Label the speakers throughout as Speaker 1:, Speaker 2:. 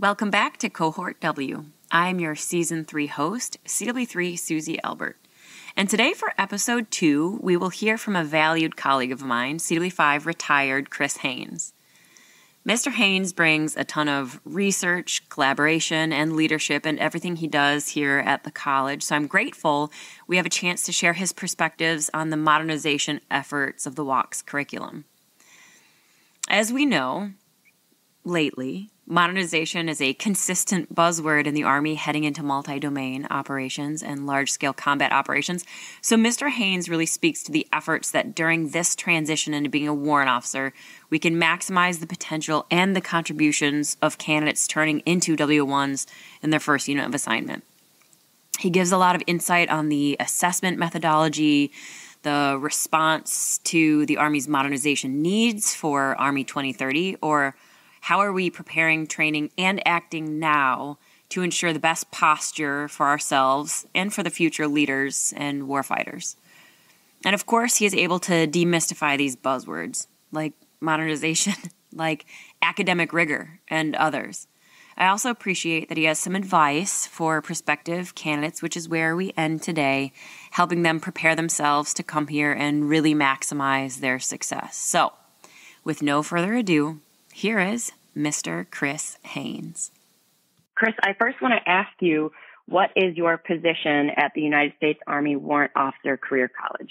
Speaker 1: Welcome back to Cohort W. I'm your Season 3 host, CW3 Susie Albert. And today for Episode 2, we will hear from a valued colleague of mine, CW5 retired Chris Haynes. Mr. Haynes brings a ton of research, collaboration, and leadership in everything he does here at the college, so I'm grateful we have a chance to share his perspectives on the modernization efforts of the WOCS curriculum. As we know, lately, modernization is a consistent buzzword in the Army heading into multi-domain operations and large-scale combat operations. So Mr. Haynes really speaks to the efforts that during this transition into being a warrant officer, we can maximize the potential and the contributions of candidates turning into W1s in their first unit of assignment. He gives a lot of insight on the assessment methodology, the response to the Army's modernization needs for Army 2030, or how are we preparing, training, and acting now to ensure the best posture for ourselves and for the future leaders and warfighters? And of course, he is able to demystify these buzzwords like modernization, like academic rigor, and others. I also appreciate that he has some advice for prospective candidates, which is where we end today, helping them prepare themselves to come here and really maximize their success. So, with no further ado, here is Mr. Chris Haynes.
Speaker 2: Chris, I first want to ask you, what is your position at the United States Army Warrant Officer Career College?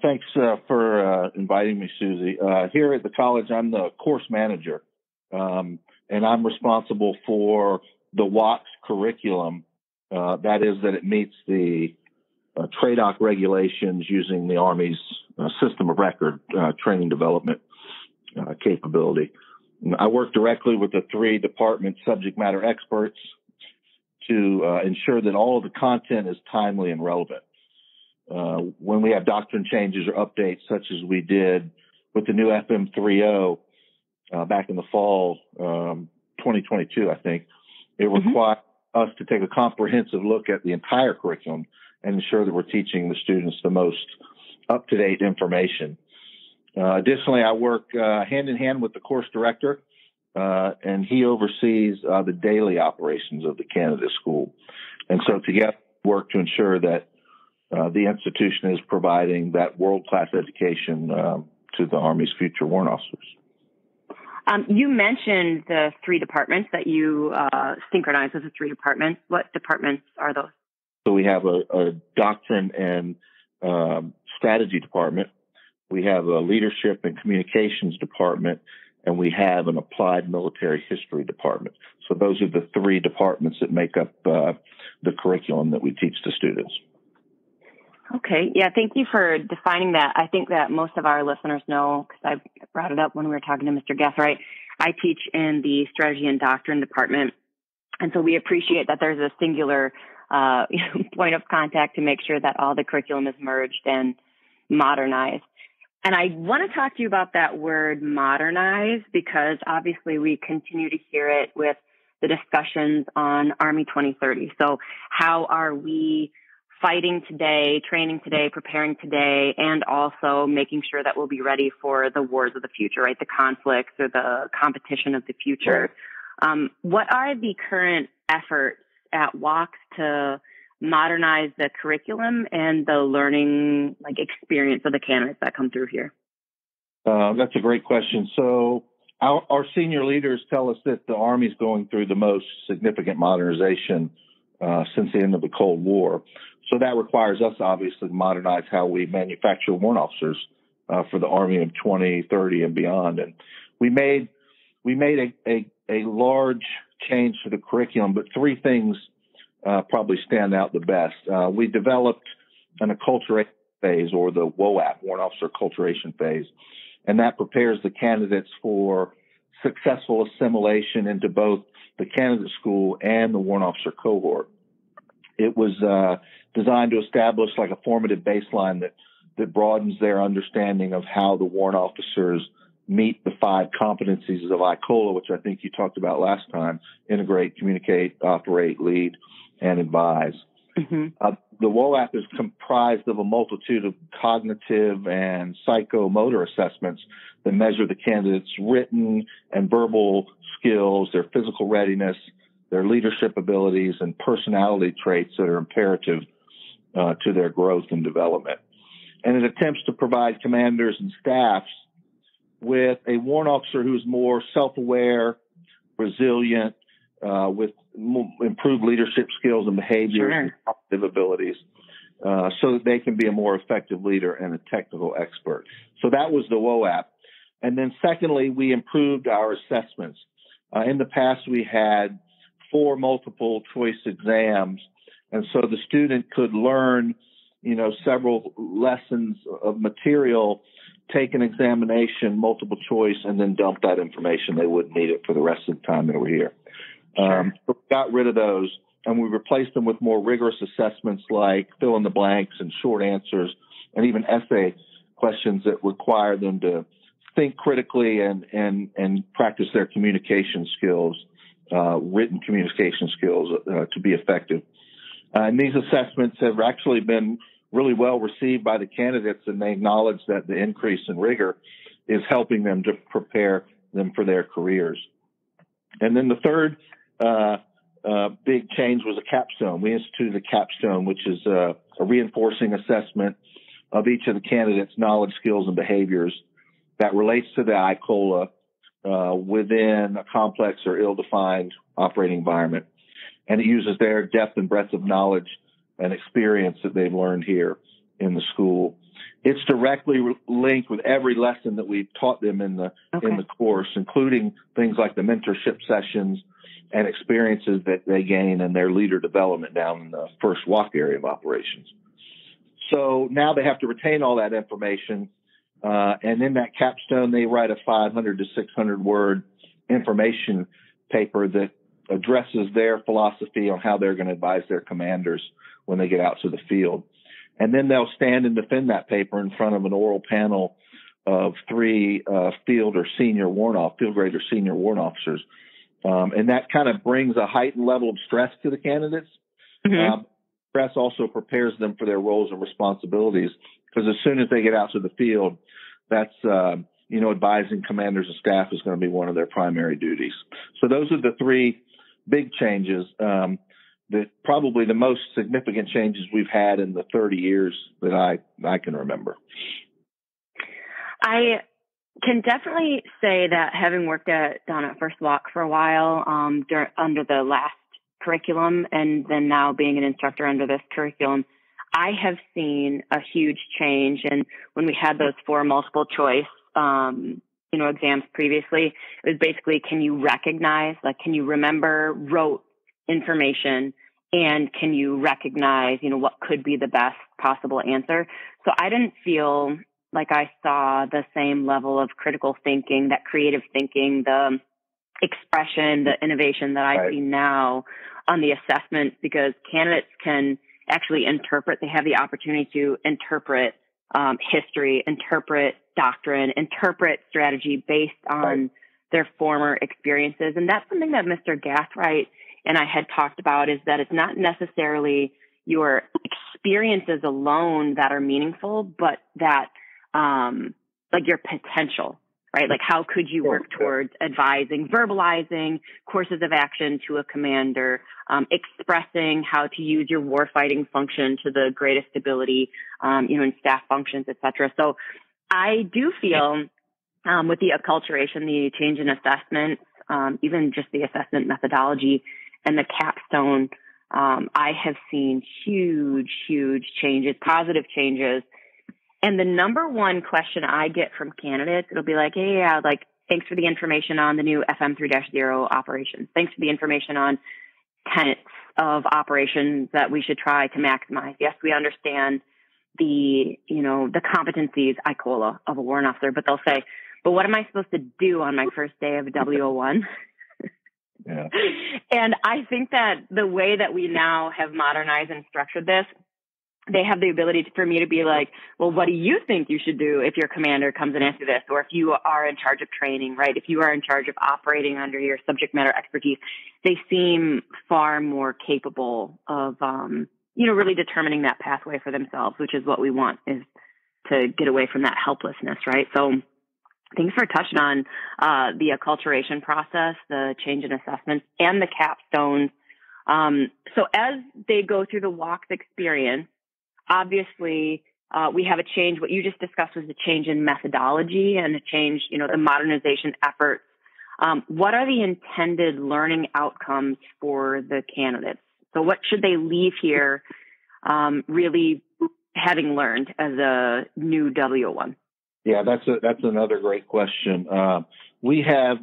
Speaker 3: Thanks for inviting me, Susie. Here at the college, I'm the course manager, and I'm responsible for the WOCS curriculum. That is that it meets the TRADOC regulations using the Army's system of record training development capability. I work directly with the 3 department subject matter experts to ensure that all of the content is timely and relevant. When we have doctrine changes or updates, such as we did with the new FM 3.0 back in the fall 2022, I think, it required us to take a comprehensive look at the entire curriculum and ensure that we're teaching the students the most up-to-date information. Additionally, I work hand in hand with the course director, and he oversees the daily operations of the candidate school. And so together we work to ensure that the institution is providing that world-class education to the Army's future warrant officers.
Speaker 2: You mentioned the 3 departments that you synchronize with the 3 departments. What departments are those?
Speaker 3: So we have a doctrine and strategy department. We have a leadership and communications department, and we have an applied military history department. So those are the 3 departments that make up the curriculum that we teach to students.
Speaker 2: Okay. Yeah, thank you for defining that. I think that most of our listeners know, because I brought it up when we were talking to Mr. Gathright. I teach in the strategy and doctrine department, and so we appreciate that there's a singular point of contact to make sure that all the curriculum is merged and modernized. And I want to talk to you about that word modernize, because obviously we continue to hear it with the discussions on Army 2030. So how are we fighting today, training today, preparing today, and also making sure that we'll be ready for the wars of the future, right? The conflicts or the competition of the future. What are the current efforts at WOCS to modernize the curriculum and the learning experience of the candidates that come through here?
Speaker 3: That's a great question. So our senior leaders tell us that the Army's going through the most significant modernization since the end of the Cold War. So that requires us, obviously, to modernize how we manufacture warrant officers for the Army of 2030 and beyond. And we made a large change to the curriculum, but 3 things probably stand out the best. We developed an acculturation phase, or the WOAP, Warrant Officer Acculturation Phase, and that prepares the candidates for successful assimilation into both the candidate school and the warrant officer cohort. It was designed to establish like a formative baseline that broadens their understanding of how the warrant officers meet the 5 competencies of ICOLA, which I think you talked about last time: integrate, communicate, operate, lead, and advise.
Speaker 2: Mm-hmm.
Speaker 3: The WOAP is comprised of a multitude of cognitive and psychomotor assessments that measure the candidate's written and verbal skills, their physical readiness, their leadership abilities, and personality traits that are imperative to their growth and development. And it attempts to provide commanders and staffs with a warrant officer who's more self-aware, resilient, with improved leadership skills and behaviors and cognitive abilities, so that they can be a more effective leader and a technical expert. So that was the WOAP. And then secondly, we improved our assessments. In the past, we had 4 multiple choice exams, and so the student could learn, several lessons of material, take an examination, multiple choice, and then dump that information. They wouldn't need it for the rest of the time they were here. So we got rid of those, and we replaced them with more rigorous assessments like fill in the blanks and short answers, and even essay questions that require them to think critically and practice their communication skills, written communication skills, to be effective. And these assessments have actually been really well received by the candidates, and they acknowledge that the increase in rigor is helping them to prepare them for their careers. And then the third big change was a capstone. We instituted a capstone, which is a reinforcing assessment of each of the candidates' knowledge, skills, and behaviors that relates to the ICOLA within a complex or ill-defined operating environment. And it uses their depth and breadth of knowledge and experience that they've learned here in the school. It's directly linked with every lesson that we've taught them in the course, including things like the mentorship sessions and experiences that they gain in their leader development down in the first WOC area of operations. So now they have to retain all that information, and in that capstone, they write a 500 to 600 word information paper that addresses their philosophy on how they're going to advise their commanders when they get out to the field. And then they'll stand and defend that paper in front of an oral panel of 3 field grade or senior warrant officers. And that kind of brings a heightened level of stress to the candidates. Mm-hmm. Stress also prepares them for their roles and responsibilities, because as soon as they get out to the field, that's, advising commanders and staff is going to be one of their primary duties. So those are the 3 big changes, that probably the most significant changes we've had in the 30 years that I can remember.
Speaker 2: I can definitely say that having worked down at First WOC for a while, under the last curriculum, and then now being an instructor under this curriculum, I have seen a huge change. And when we had those 4 multiple choice, exams previously, it was basically, can you recognize, can you remember rote information, and can you recognize, what could be the best possible answer? So I didn't feel like I saw the same level of critical thinking, that creative thinking, the expression, the innovation that I see now on the assessment, because candidates can actually interpret. They have the opportunity to interpret history, interpret doctrine, interpret strategy based on their former experiences. And that's something that Mr. Gathright and I had talked about, is that it's not necessarily your experiences alone that are meaningful, but that your potential, right? Like, how could you work towards advising, verbalizing courses of action to a commander, expressing how to use your warfighting function to the greatest ability, in staff functions, et cetera. So I do feel with the acculturation, the change in assessment, even just the assessment methodology and the capstone, I have seen huge changes, positive changes. And the number one question I get from candidates, it'll be like, hey, thanks for the information on the new FM 3-0 operations. Thanks for the information on tenets of operations that we should try to maximize. Yes, we understand the competencies, ICOLA, of a warrant officer, but they'll say, but what am I supposed to do on my first day of W01?
Speaker 3: Yeah.
Speaker 2: And I think that the way that we now have modernized and structured this, they have the ability for me to be like, well, what do you think you should do if your commander comes and asks you this? Or if you are in charge of training, right? If you are in charge of operating under your subject matter expertise, they seem far more capable of, really determining that pathway for themselves, which is what we want, is to get away from that helplessness, right? So thanks for touching on the acculturation process, the change in assessments, and the capstones. So as they go through the WOCS experience, obviously, we have a change. What you just discussed was a change in methodology and a change, the modernization efforts. What are the intended learning outcomes for the candidates? So what should they leave here really having learned as a new W01?
Speaker 3: Yeah, that's another great question. We have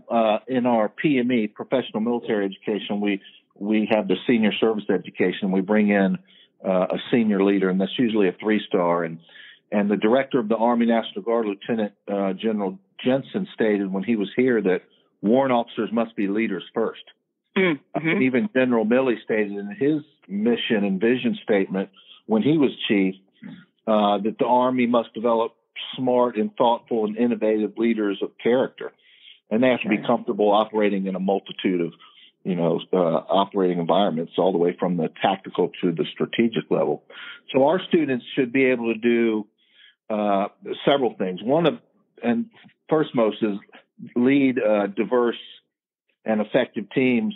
Speaker 3: in our PME, professional military education, we have the senior service education. We bring in a senior leader, and that's usually a 3-star. And the director of the Army National Guard, Lieutenant General Jensen, stated when he was here that warrant officers must be leaders first. Mm-hmm. Even General Milley stated in his mission and vision statement when he was chief that the Army must develop smart and thoughtful and innovative leaders of character, and they have to be comfortable operating in a multitude of operating environments, all the way from the tactical to the strategic level. So our students should be able to do several things. And first most is lead diverse and effective teams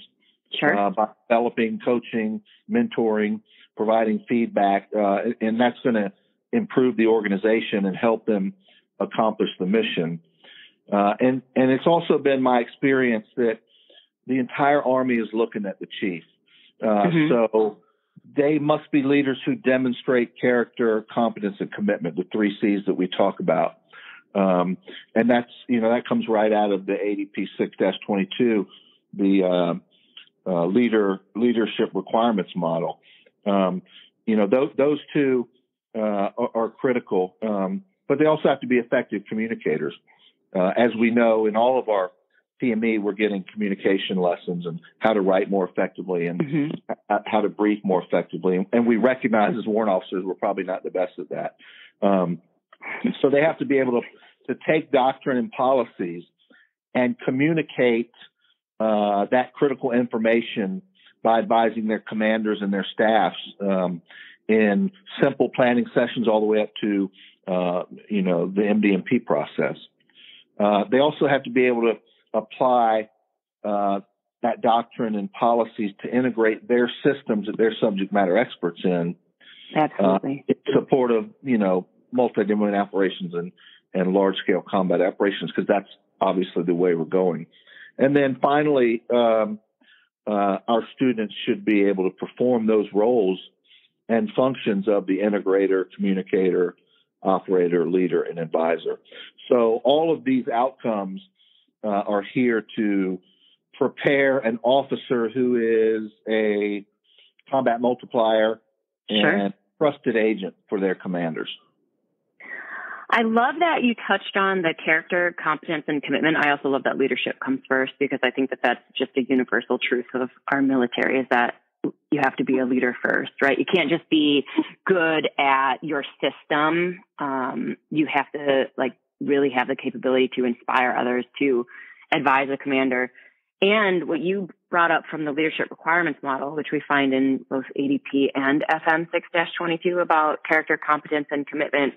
Speaker 3: by developing, coaching, mentoring, providing feedback, and that's going to improve the organization and help them accomplish the mission. And it's also been my experience that the entire Army is looking at the chief. So they must be leaders who demonstrate character, competence, and commitment, the 3 C's that we talk about. And that's, that comes right out of the ADP 6-22, the leadership requirements model. Those two are critical, but they also have to be effective communicators. As we know, in all of our PME, we're getting communication lessons and how to write more effectively and how to brief more effectively. And we recognize as warrant officers, we're probably not the best at that. So they have to be able to take doctrine and policies and communicate that critical information by advising their commanders and their staffs in simple planning sessions all the way up to, the MD&P process. They also have to be able to apply that doctrine and policies to integrate their systems that they're subject matter experts in.
Speaker 2: Absolutely.
Speaker 3: In support of, multi-domain operations and large-scale combat operations, because that's obviously the way we're going. And then finally, our students should be able to perform those roles and functions of the integrator, communicator, operator, leader, and advisor. So all of these outcomes are here to prepare an officer who is a combat multiplier and trusted agent for their commanders.
Speaker 2: I love that you touched on the character, competence, and commitment. I also love that leadership comes first, because I think that that's just a universal truth of our military, is that you have to be a leader first, right? You can't just be good at your system. You have to really have the capability to inspire others, to advise a commander. And what you brought up from the leadership requirements model, which we find in both ADP and FM 6-22 about character, competence, and commitment,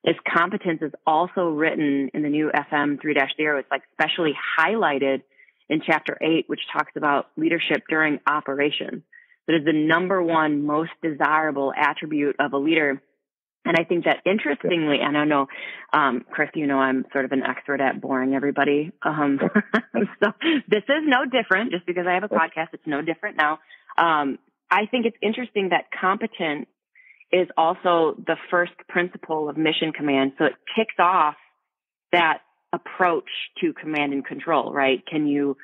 Speaker 2: is competence is also written in the new FM 3-0. It's specially highlighted in Chapter 8, which talks about leadership during operations. That is the number one most desirable attribute of a leader. And I think that interestingly, and I know, Chris, I'm sort of an expert at boring everybody. So this is no different. Just because I have a podcast, it's no different now. I think it's interesting that competence is also the first principle of mission command. So it kicks off that approach to command and control, right? Can you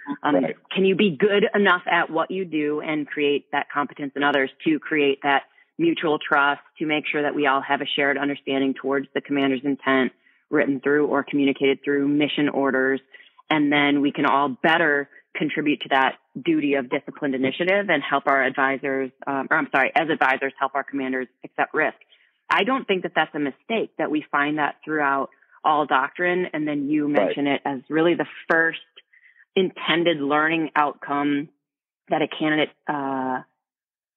Speaker 2: be good enough at what you do and create that competence in others to create that mutual trust, to make sure that we all have a shared understanding towards the commander's intent written through or communicated through mission orders. And then we can all better contribute to that duty of disciplined initiative and help our advisors, as advisors, help our commanders accept risk. I don't think that that's a mistake, that we find that throughout all doctrine. And then you mention it as really the first intended learning outcome that a candidate sort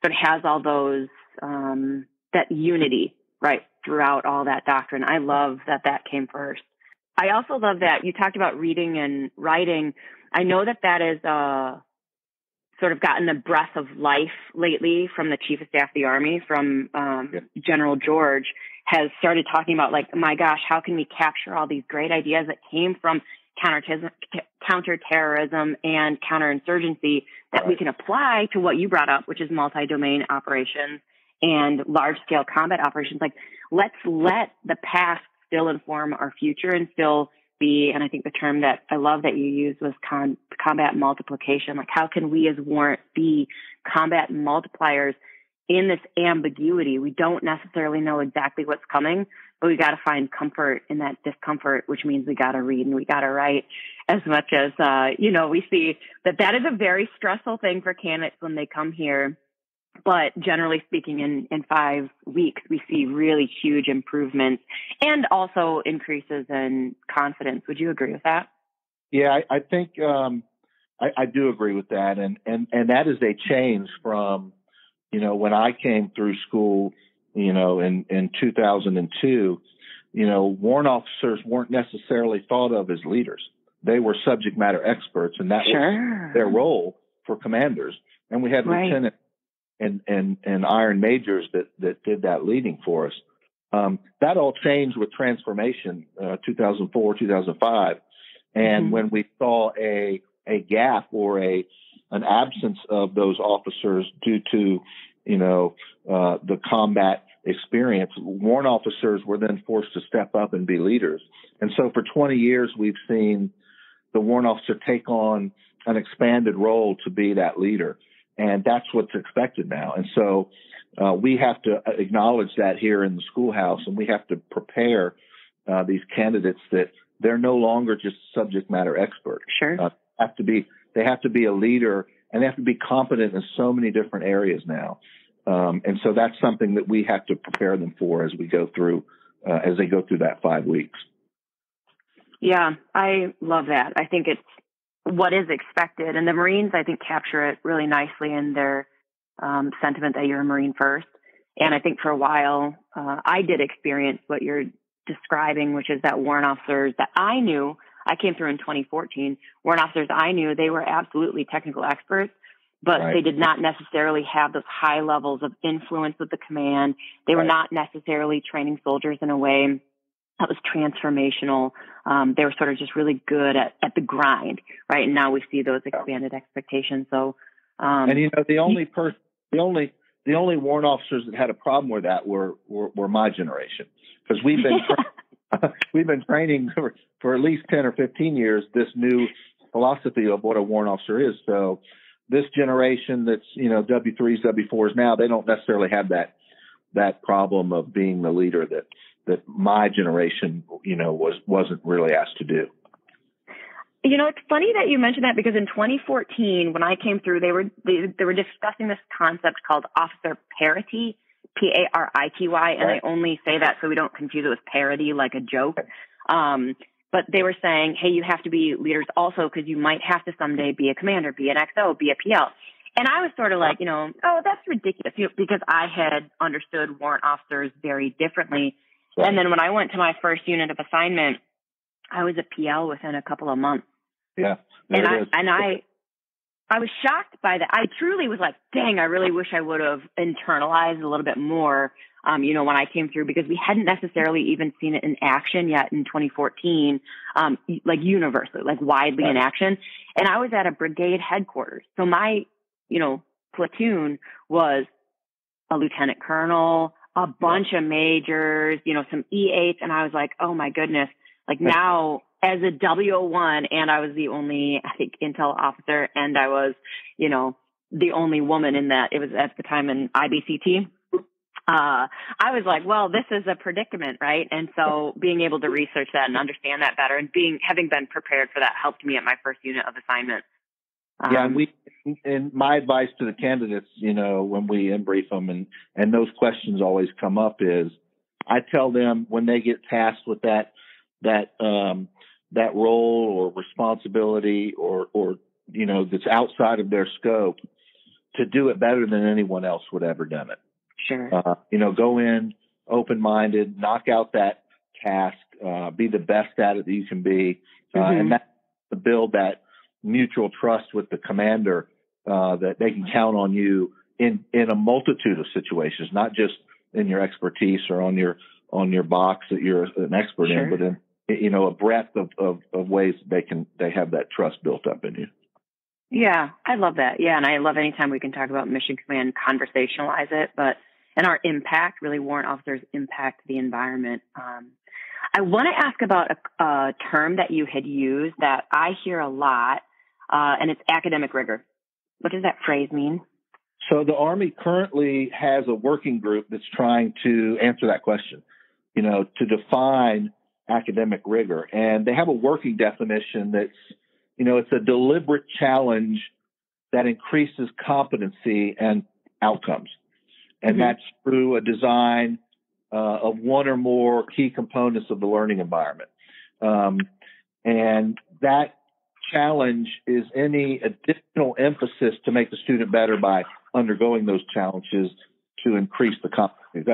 Speaker 2: of has all those, that unity, right, throughout all that doctrine. I love that that came first. I also love that you talked about reading and writing. I know that that is sort of gotten a breath of life lately from the Chief of Staff of the Army, from General George, has started talking about, like, my gosh, how can we capture all these great ideas that came from counterterrorism and counterinsurgency that we can apply to what you brought up, which is multi-domain operations and large-scale combat operations. Like, let's let the past still inform our future and still be, and I think the term that I love that you used was combat multiplication. Like, how can we as Warrant be combat multipliers in this ambiguity? We don't necessarily know exactly what's coming, but we got to find comfort in that discomfort, which means we got to read and we got to write as much as, we see that that is a very stressful thing for candidates when they come here. But generally speaking, in 5 weeks, we see really huge improvements and also increases in confidence. Would you agree with that?
Speaker 3: Yeah, I think I do agree with that. And that is a change from, when I came through school, in 2002, warrant officers weren't necessarily thought of as leaders. They were subject matter experts, and that was their role for commanders. And we had lieutenants and iron majors that did that leading for us. That all changed with transformation, 2004, 2005. And when we saw a gap or an absence of those officers due to, the combat experience, warrant officers were then forced to step up and be leaders. And so for 20 years, we've seen the warrant officer take on an expanded role to be that leader. And that's what's expected now. And so we have to acknowledge that here in the schoolhouse, and we have to prepare these candidates that they're no longer just subject matter experts.
Speaker 2: Sure.
Speaker 3: They have to be a leader, and they have to be competent in so many different areas now. And so that's something that we have to prepare them for as we go through, as they go through that 5 weeks.
Speaker 2: Yeah, I love that. I think it's what is expected. And the Marines, I think, capture it really nicely in their sentiment that you're a Marine first. And I think for a while, I did experience what you're describing, which is that warrant officers that I knew, I came through in 2014, warrant officers I knew, they were absolutely technical experts, but they did not necessarily have those high levels of influence with the command. They were not necessarily training soldiers in a way that was transformational. They were sort of just really good at the grind, right? And now we see those expanded expectations. So,
Speaker 3: and the only warrant officers that had a problem with that were my generation, because we've been training for at least 10 or 15 years this new philosophy of what a warrant officer is. So this generation that's W3s, W4s now, they don't necessarily have that problem of being the leader that my generation, wasn't really asked to do.
Speaker 2: It's funny that you mentioned that, because in 2014, when I came through, they were discussing this concept called officer parity, parity, and I only say that so we don't confuse it with parody, like a joke. But they were saying, hey, you have to be leaders also, because you might have to someday be a commander, be an XO, be a PL. And I was sort of like, oh, that's ridiculous, because I had understood warrant officers very differently. And then when I went to my first unit of assignment, I was a PL within a couple of months.
Speaker 3: Yeah.
Speaker 2: And I was shocked by that. I truly was like, dang, I really wish I would have internalized a little bit more, when I came through, because we hadn't necessarily even seen it in action yet in 2014, like universally, like widely in action. And I was at a brigade headquarters. So my, platoon was a lieutenant colonel, a bunch of majors, some E8s. And I was like, oh my goodness, like now as a W01, and I was the only, I think, intel officer, and I was, the only woman in that. It was at the time in IBCT. I was like, well, this is a predicament, right? And so being able to research that and understand that better, and having been prepared for that, helped me at my first unit of assignment.
Speaker 3: And my advice to the candidates, when we brief them and those questions always come up is, I tell them when they get tasked with that role or responsibility or that's outside of their scope, to do it better than anyone else would ever done it.
Speaker 2: Sure.
Speaker 3: Go in open-minded, knock out that task, be the best at it that you can be, and that's to build that mutual trust with the commander, that they can count on you in a multitude of situations, not just in your expertise or on your box that you're an expert in, but in a breadth of ways they have that trust built up in you.
Speaker 2: Yeah, I love that. Yeah, and I love anytime we can talk about Mission Command, conversationalize it, and our impact, really warrant officers impact the environment. I want to ask about a term that you had used that I hear a lot, and it's academic rigor. What does that phrase mean?
Speaker 3: So the Army currently has a working group that's trying to answer that question, to define academic rigor. And they have a working definition that's, it's a deliberate challenge that increases competency and outcomes. And that's through a design of one or more key components of the learning environment. And that challenge is any additional emphasis to make the student better by undergoing those challenges to increase the competency.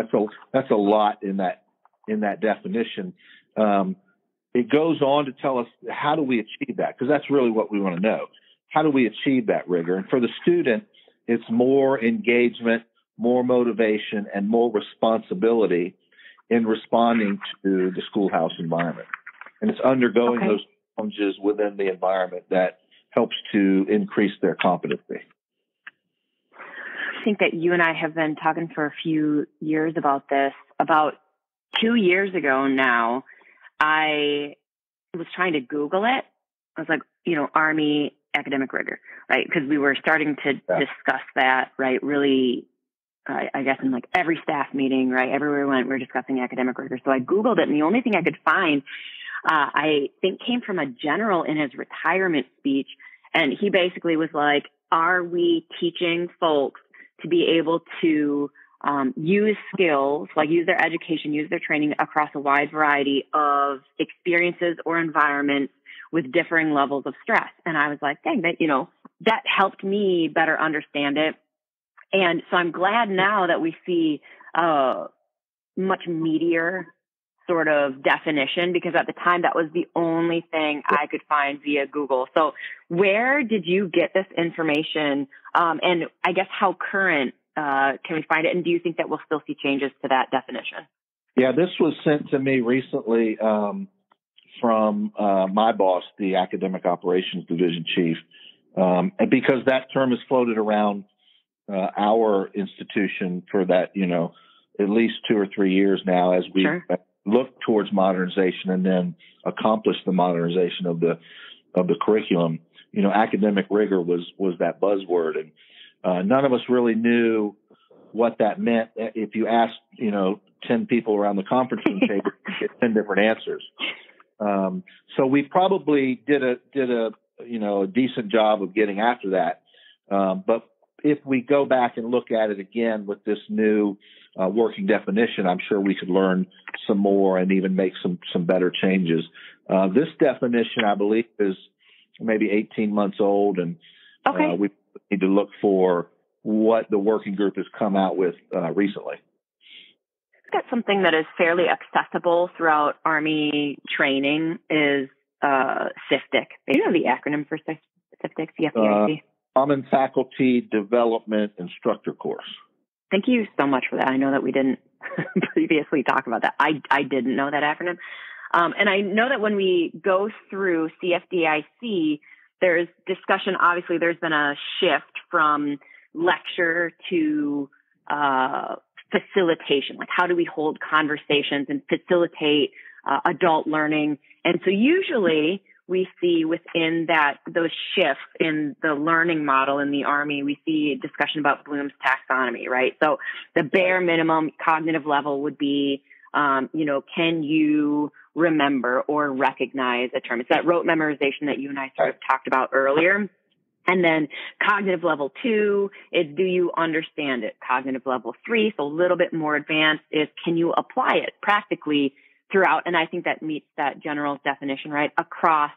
Speaker 3: That's a lot in that definition. It goes on to tell us, how do we achieve that? Because that's really what we want to know. How do we achieve that rigor? And for the student, it's more engagement, more motivation, and more responsibility in responding to the schoolhouse environment. And it's undergoing those challenges within the environment that helps to increase their competency.
Speaker 2: I think that you and I have been talking for a few years about this. About 2 years ago now, I was trying to Google it. I was like, Army academic rigor, right? Because we were starting to discuss that, right? Really, I guess in like every staff meeting, right? Everywhere we went, we were discussing academic rigor. So I Googled it, and the only thing I could find, I think came from a general in his retirement speech. And he basically was like, are we teaching folks to be able to use skills, like use their education, use their training across a wide variety of experiences or environments with differing levels of stress? And I was like, dang, that helped me better understand it. And so I'm glad now that we see a much meatier sort of definition, because at the time that was the only thing I could find via Google. So where did you get this information? And I guess how current can we find it? And do you think that we'll still see changes to that definition?
Speaker 3: Yeah, this was sent to me recently from my boss, the Academic Operations Division Chief, and because that term is floated around our institution for that, at least 2 or 3 years now, as we look towards modernization and then accomplish the modernization of the curriculum. Academic rigor was that buzzword, and none of us really knew what that meant. If you asked, 10 people around the conference room table, you get 10 different answers. So we probably did a decent job of getting after that. But if we go back and look at it again with this new working definition, I'm sure we could learn some more and even make some better changes. This definition, I believe, is maybe 18 months old, and we need to look for what the working group has come out with recently.
Speaker 2: It's got something that is fairly accessible throughout Army training is CFDIC. Do you know the acronym for CFDIC? CFDIC?
Speaker 3: Common Faculty Development Instructor Course.
Speaker 2: Thank you so much for that. I know that we didn't previously talk about that. I didn't know that acronym. And I know that when we go through CFDIC, there's discussion. Obviously, there's been a shift from lecture to facilitation. Like, how do we hold conversations and facilitate adult learning? And so usually we see within those shifts in the learning model in the Army, we see discussion about Bloom's taxonomy, right? So the bare minimum cognitive level would be, can you remember or recognize a term? It's that rote memorization that you and I sort of talked about earlier. And then cognitive level 2 is, do you understand it? Cognitive level 3, so a little bit more advanced, is, can you apply it practically throughout? And I think that meets that general definition, right? Across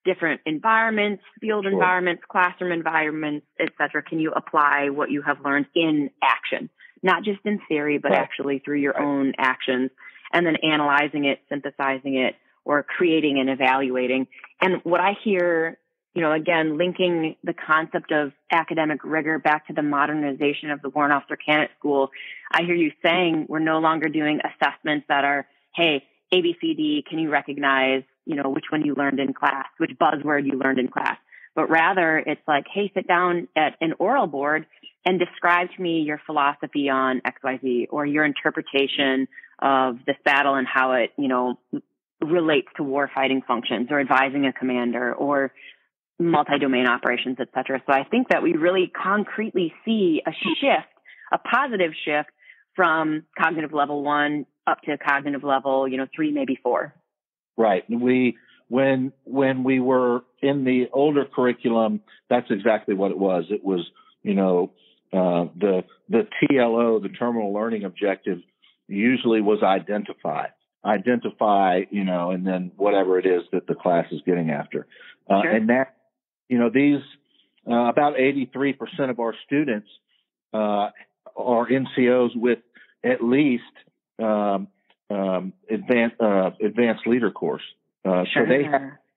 Speaker 2: different environments, field
Speaker 3: Sure.
Speaker 2: environments, classroom environments, et cetera. Can you apply what you have learned in action? Not just in theory, but
Speaker 3: Right.
Speaker 2: actually through your own actions, and then analyzing it, synthesizing it, or creating and evaluating. And what I hear, again, linking the concept of academic rigor back to the modernization of the Warrant Officer Candidate School, I hear you saying we're no longer doing assessments that are, hey, A, B, C, D, can you recognize, which one you learned in class, which buzzword you learned in class? But rather it's like, hey, sit down at an oral board and describe to me your philosophy on XYZ, or your interpretation of this battle and how it, relates to warfighting functions, or advising a commander, or multi-domain operations, et cetera. So I think that we really concretely see a shift, a positive shift from cognitive level 1 up to cognitive level, 3, maybe 4.
Speaker 3: Right. When we were in the older curriculum, that's exactly what it was. It was, the TLO, the terminal learning objective, usually was identify, and then whatever it is that the class is getting after.
Speaker 2: Sure.
Speaker 3: And that, these, about 83% of our students, are NCOs with at least, advanced leader course.
Speaker 2: Sure.
Speaker 3: So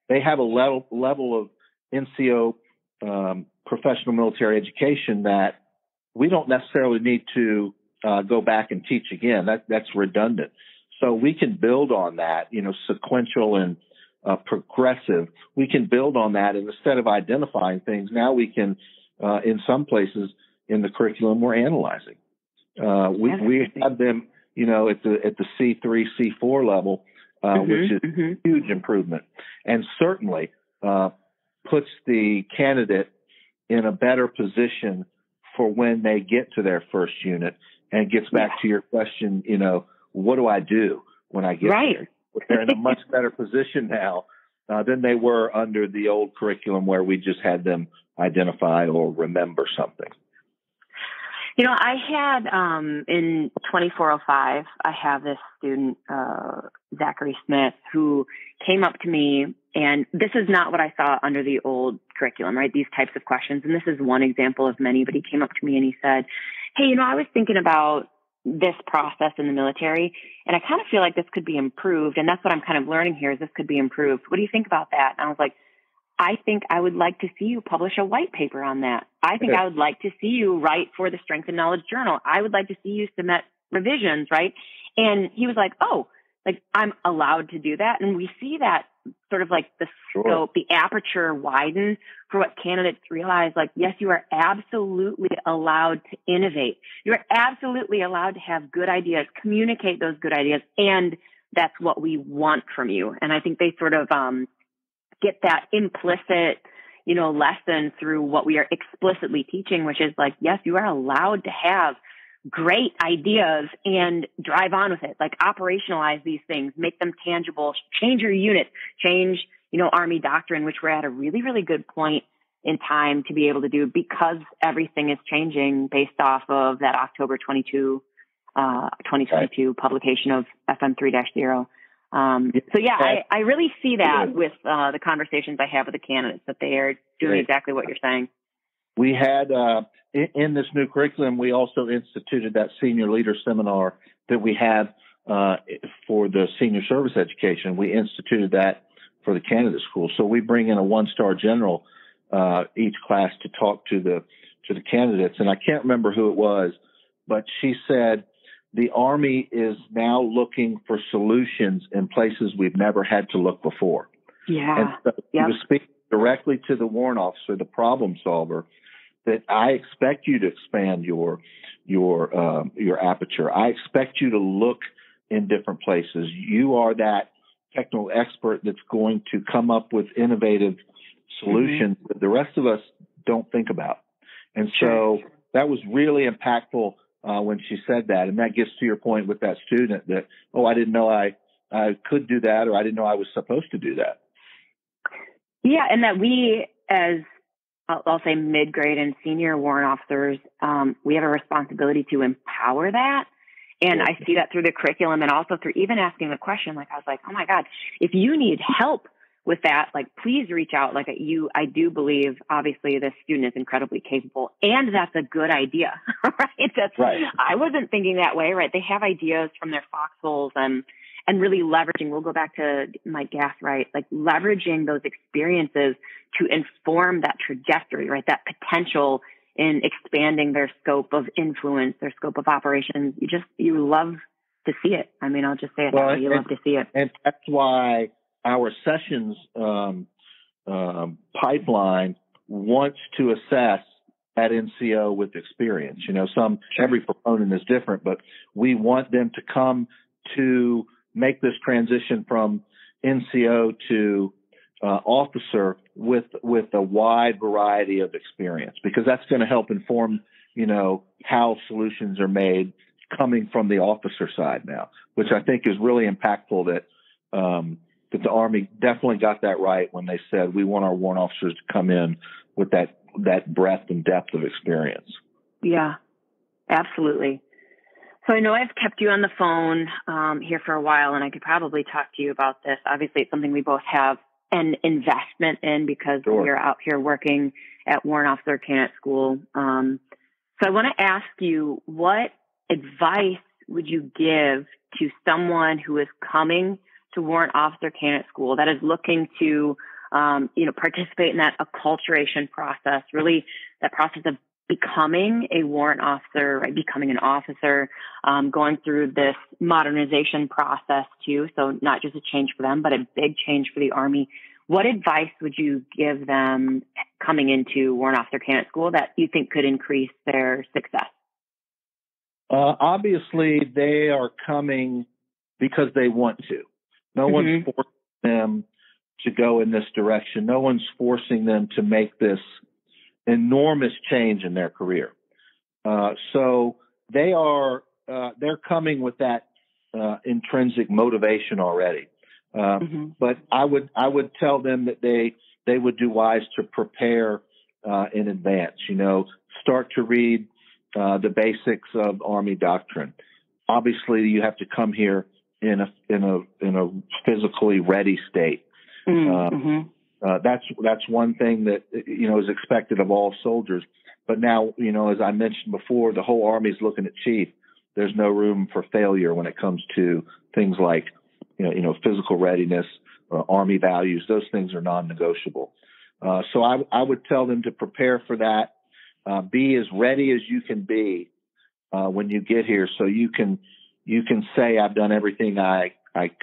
Speaker 3: they have a level of NCO, professional military education that we don't necessarily need to, go back and teach again. That's redundant. So we can build on that, sequential and progressive. We can build on that, and instead of identifying things, now we can, in some places in the curriculum, we're analyzing. We have them, at the C3, C4 level, which is a huge improvement, and certainly puts the candidate in a better position for when they get to their first unit, and gets back to your question, what do I do when I get there? They're in a much better position now than they were under the old curriculum, where we just had them identify or remember something.
Speaker 2: I had, in 2405, I have this student, Zachary Smith, who came up to me, and this is not what I saw under the old curriculum, right? These types of questions. And this is one example of many, but he came up to me and he said, hey, I was thinking about this process in the military, and I kind of feel like this could be improved. And that's what I'm kind of learning here, is this could be improved. What do you think about that? And I was like, I think I would like to see you publish a white paper on that. I think I would like to see you write for the Strength and Knowledge Journal. I would like to see you submit revisions, right? And he was like, oh, like I'm allowed to do that. And we see that sort of like the scope, the aperture widen for what candidates realize. Like, yes, you are absolutely allowed to innovate. You are absolutely allowed to have good ideas, communicate those good ideas. And that's what we want from you. And I think they sort of, get that implicit, lesson through what we are explicitly teaching, which is like, yes, you are allowed to have great ideas and drive on with it. Like, operationalize these things, make them tangible, change your unit, change, Army doctrine, which we're at a really, really good point in time to be able to do, because everything is changing based off of that October 2022 publication of FM 3-0. So yeah, I really see that with the conversations I have with the candidates, that they are doing exactly what you're saying.
Speaker 3: We had in this new curriculum, we also instituted that senior leader seminar that we have for the senior service education. We instituted that for the candidate school. So we bring in a one-star general each class to talk to the candidates. And I can't remember who it was, but she said, the Army is now looking for solutions in places we've never had to look before.
Speaker 2: Yeah.
Speaker 3: And so he was speaking directly to the warrant officer, the problem solver, that I expect you to expand your aperture. I expect you to look in different places. You are that technical expert that's going to come up with innovative solutions that the rest of us don't think about. And so that was really impactful when she said that. And that gets to your point with that student that, oh, I didn't know I could do that, or I didn't know I was supposed to do that.
Speaker 2: Yeah. And that we, as I'll say mid-grade and senior warrant officers, we have a responsibility to empower that. And I see that through the curriculum and also through even asking the question. Like, I was like, oh my God, if you need help with that, like, please reach out. Like I do believe, obviously, this student is incredibly capable, and that's a good idea, right? That's right. I wasn't thinking that way, right? They have ideas from their foxholes and really leveraging. We'll go back to Mike Gass, right? Like leveraging those experiences to inform that trajectory, right? That potential in expanding their scope of influence, their scope of operations. You love to see it. I mean, I'll just say it that way. You love to see it.
Speaker 3: And that's why our sessions pipeline wants to assess at NCO with experience. Every proponent is different, but we want them to come to make this transition from NCO to officer with a wide variety of experience, because that's going to help inform, how solutions are made coming from the officer side now, which I think is really impactful that the Army definitely got that right when they said we want our warrant officers to come in with that breadth and depth of experience.
Speaker 2: Yeah, absolutely. So I know I've kept you on the phone here for a while, and I could probably talk to you about this. Obviously, it's something we both have an investment in because we're out here working at Warrant Officer Candidate School. So I want to ask you, what advice would you give to someone who is coming to Warrant Officer Candidate School that is looking to, participate in that acculturation process, really that process of becoming a warrant officer, right? Becoming an officer, going through this modernization process too. So not just a change for them, but a big change for the Army. What advice would you give them coming into Warrant Officer Candidate School that you think could increase their success?
Speaker 3: Obviously, they are coming because they want to. No one's forcing them to go in this direction. No one's forcing them to make this enormous change in their career. So they're coming with that intrinsic motivation already. But I would tell them that they would do wise to prepare in advance. Start to read the basics of Army doctrine. Obviously, you have to come here in a physically ready state. That's one thing that is expected of all soldiers. But now, as I mentioned before, the whole Army is looking at chief. There's no room for failure when it comes to things like physical readiness, Army values. Those things are non-negotiable. So I would tell them to prepare for that. Be as ready as you can be when you get here, so you can say I've done everything I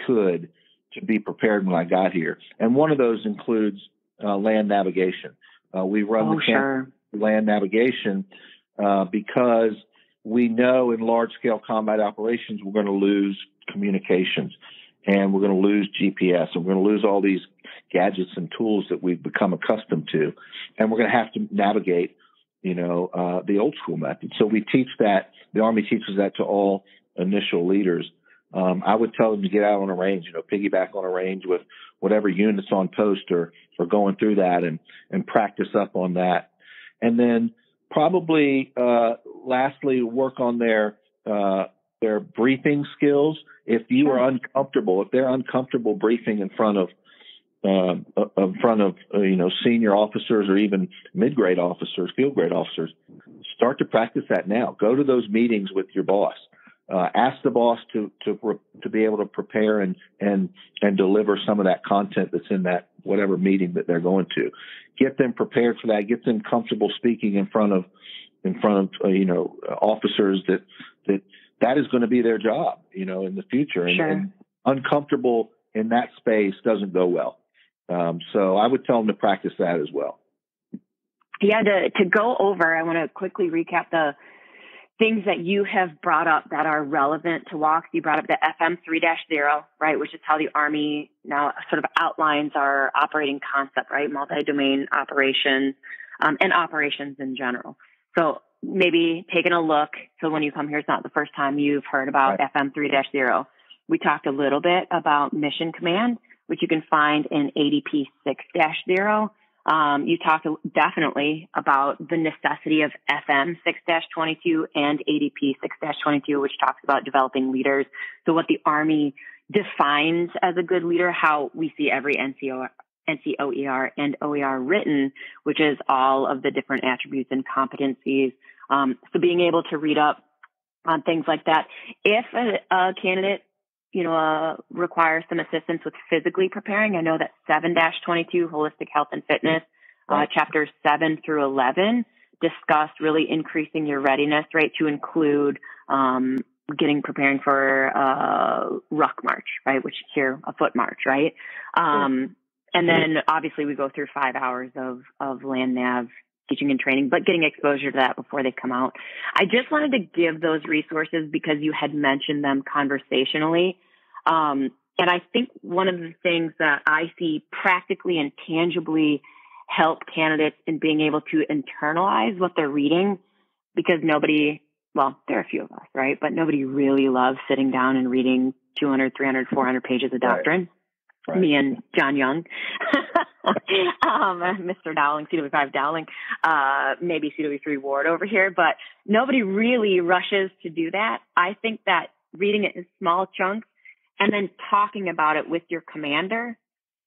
Speaker 3: could to be prepared when I got here. And one of those includes land navigation. We run the camp land navigation because we know in large-scale combat operations we're going to lose communications, and we're going to lose GPS, and we're going to lose all these gadgets and tools that we've become accustomed to, and we're going to have to navigate, the old school method. So we teach that. The Army teaches that to all initial leaders. I would tell them to get out on a range, piggyback on a range with whatever units on post or going through that and practice up on that. And then probably, lastly, work on their briefing skills. If you are uncomfortable, if they're uncomfortable briefing in front of senior officers or even mid-grade officers, field grade officers, start to practice that now. Go to those meetings with your boss. Ask the boss to be able to prepare and deliver some of that content that's in that whatever meeting that they're going to. Get them prepared for that. Get them comfortable speaking in front of officers that is going to be their job, in the future. And uncomfortable in that space doesn't go well. So I would tell them to practice that as well.
Speaker 2: Yeah, to go over, I want to quickly recap the things that you have brought up that are relevant to WOCS. You brought up the FM 3-0, right, which is how the Army now sort of outlines our operating concept, right, multi-domain operations and operations in general. So maybe taking a look, so when you come here, it's not the first time you've heard about FM 3-0. We talked a little bit about mission command, which you can find in ADP 6-0. You talked definitely about the necessity of FM 6-22 and ADP 6-22, which talks about developing leaders. So what the Army defines as a good leader, how we see every NCOER and OER written, which is all of the different attributes and competencies. So being able to read up on things like that. If a candidate, requires some assistance with physically preparing, I know that 7-22, Holistic Health and Fitness, chapters 7 through 11, discussed really increasing your readiness, right, to include preparing for ruck march, right, which here, a foot march, right? And then obviously we go through 5 hours of land nav teaching and training, but getting exposure to that before they come out. I just wanted to give those resources because you had mentioned them conversationally. And I think one of the things that I see practically and tangibly help candidates in being able to internalize what they're reading, because there are a few of us, right? But nobody really loves sitting down and reading 200, 300, 400 pages of doctrine. Right. Me and John Young, Mr. Dowling, CW5 Dowling, maybe CW3 Ward over here, but nobody really rushes to do that. I think that reading it in small chunks and then talking about it with your commander,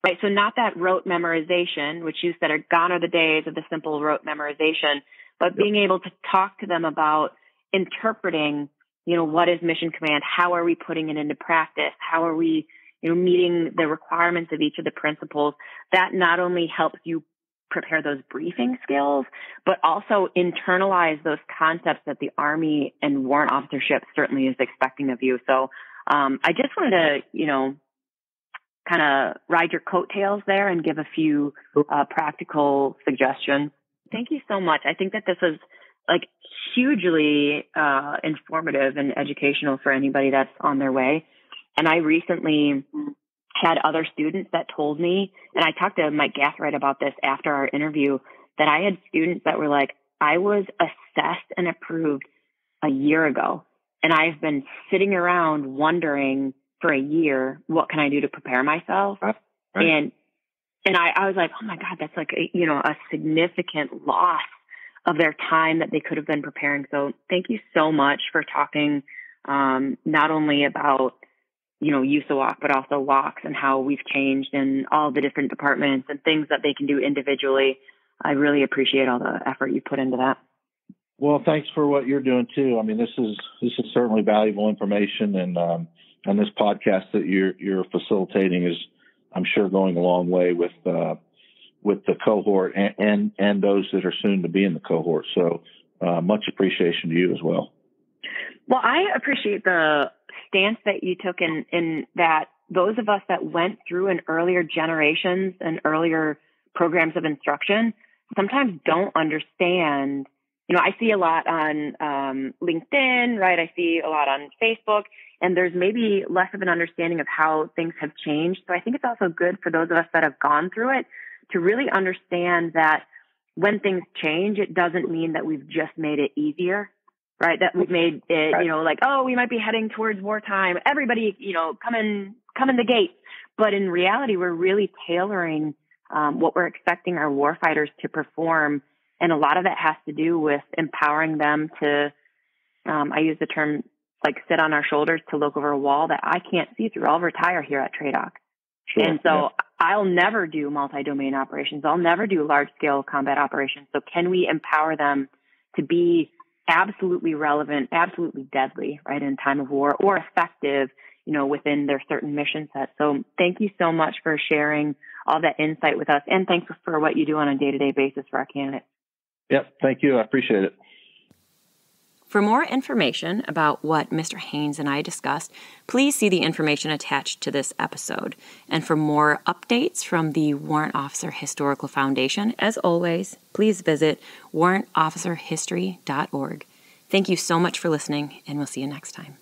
Speaker 2: right? So not that rote memorization, which you said gone are the days of the simple rote memorization, but being able to talk to them about interpreting, what is mission command? How are we putting it into practice? How are we meeting the requirements of each of the principles? That not only helps you prepare those briefing skills, but also internalize those concepts that the Army and warrant officership certainly is expecting of you. So I just wanted to, kind of ride your coattails there and give a few practical suggestions. Thank you so much. I think that this is hugely informative and educational for anybody that's on their way. And I recently had other students that told me, and I talked to Mike Gathright about this after our interview, that I had students that were like, I was assessed and approved a year ago, and I've been sitting around wondering for a year, what can I do to prepare myself? Right. And I was like, oh my God, that's a significant loss of their time that they could have been preparing. So thank you so much for talking not only about USAWOC, but also WOCS and how we've changed in all the different departments and things that they can do individually. I really appreciate all the effort you put into that.
Speaker 3: Well, thanks for what you're doing too. I mean, this is certainly valuable information, and this podcast that you're facilitating is, I'm sure, going a long way with the cohort and those that are soon to be in the cohort. So much appreciation to you as well.
Speaker 2: Well, I appreciate the stance that you took in that those of us that went through in earlier generations and earlier programs of instruction sometimes don't understand. I see a lot on LinkedIn, right? I see a lot on Facebook, and there's maybe less of an understanding of how things have changed. So I think it's also good for those of us that have gone through it to really understand that when things change, it doesn't mean that we've just made it easier. Right, that we've made it, we might be heading towards wartime. Everybody, come in the gate. But in reality, we're really tailoring what we're expecting our warfighters to perform, and a lot of that has to do with empowering them to. I use the term sit on our shoulders to look over a wall that I can't see through. I'll retire here at TRADOC, and so I'll never do multi-domain operations. I'll never do large-scale combat operations. So can we empower them to be absolutely relevant, absolutely deadly, right, in time of war, or effective, within their certain mission set. So thank you so much for sharing all that insight with us, and thanks for what you do on a day-to-day basis for our candidates.
Speaker 3: Yep, thank you. I appreciate it.
Speaker 1: For more information about what Mr. Haynes and I discussed, please see the information attached to this episode. And for more updates from the Warrant Officer Historical Foundation, as always, please visit warrantofficerhistory.org. Thank you so much for listening, and we'll see you next time.